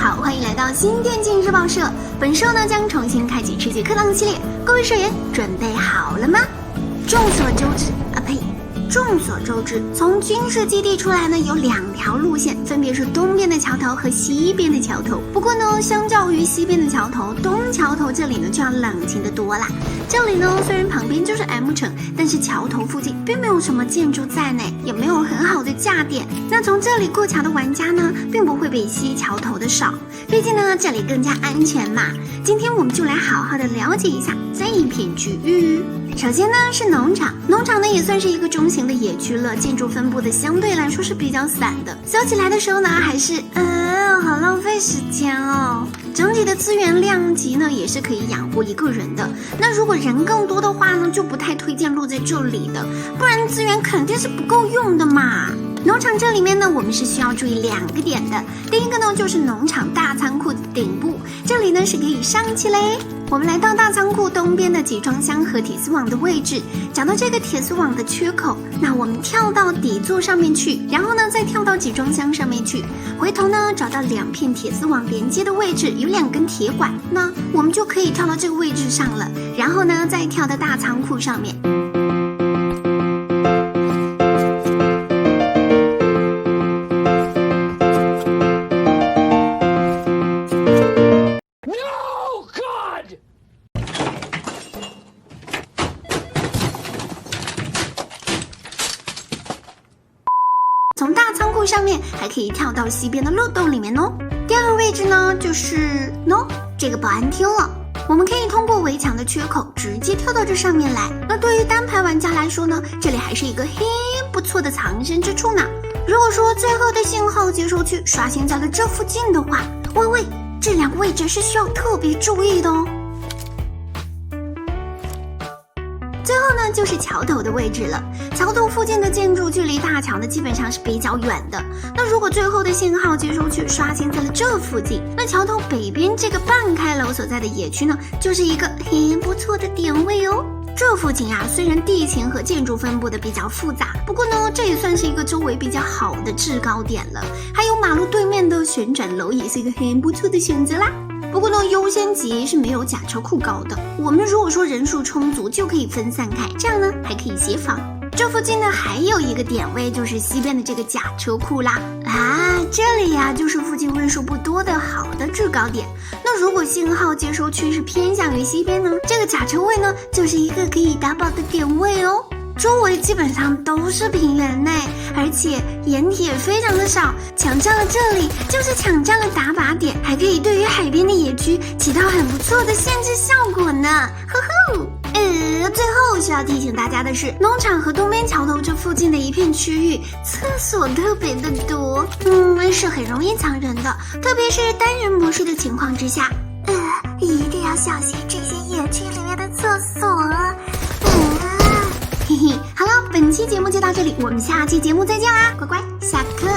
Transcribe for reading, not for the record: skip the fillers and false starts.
好，欢迎来到新电竞日报社。本社呢将重新开启吃鸡课堂系列，各位社员准备好了吗？众所周知，从军事基地出来呢有两条路线，分别是东边的桥头和西边的桥头。不过呢，相较于西边的桥头，东桥头这里呢就要冷清的多啦。这里呢虽然旁边就是 M 城，但是桥头附近并没有什么建筑在内，也没有很好的架点。那从这里过桥的玩家呢，并不会比西桥头的少，毕竟呢这里更加安全嘛。今天我们就来好好的了解一下这一片区域。首先呢是农场，农场呢也算是一个中型的野区了，建筑分布的相对来说是比较散的，修起来的时候呢还是好浪费时间哦。整体的资源量级呢也是可以养活一个人的，那如果人更多的话呢，就不太推荐落在这里的，不然资源肯定是不够用的嘛。农场这里面呢，我们是需要注意两个点的。第一个呢，就是农场大仓库的顶部，这里呢是可以上去嘞。我们来到大仓库东边的集装箱和铁丝网的位置，找到这个铁丝网的缺口，那我们跳到底座上面去，然后呢再跳到集装箱上面去，回头呢找到两片铁丝网连接的位置有两根铁管，那我们就可以跳到这个位置上了，然后呢再跳到大仓库上面。从大仓库上面还可以跳到西边的漏洞里面哦。第二个位置呢就是这个保安厅了，我们可以通过围墙的缺口直接跳到这上面来。那对于单排玩家来说呢，这里还是一个很不错的藏身之处呢。如果说最后的信号接收区刷新在了这附近的话，喂，这两个位置是需要特别注意的哦。最后呢就是桥头的位置了，桥头附近的建筑距离大桥呢基本上是比较远的，那如果最后的信号接收区刷新在了这附近，那桥头北边这个半开楼所在的野区呢，就是一个很不错的点位哦。这附近啊，虽然地形和建筑分布的比较复杂，不过呢这也算是一个周围比较好的制高点了，还有马路对面的旋转楼也是一个很不错的选择啦。不过呢，优先级是没有甲车库高的。我们如果说人数充足，就可以分散开，这样呢还可以协防。这附近呢还有一个点位，就是西边的这个甲车库啦。这里呀就是附近为数不多的好的制高点。那如果信号接收区是偏向于西边呢，这个甲车位呢就是一个可以打宝的点位哦。周围基本上都是平原内，而且掩体也非常的少，抢占了这里就是抢占了打靶点，还可以对于海边的野区起到很不错的限制效果呢。呵呵。最后需要提醒大家的是，农场和东边桥头这附近的一片区域，厕所特别的多，是很容易藏人的，特别是单人模式的情况之下，一定要小心这些野区里面的厕所。嘿嘿，好了，本期节目就到这里，我们下期节目再见啦，乖乖下课。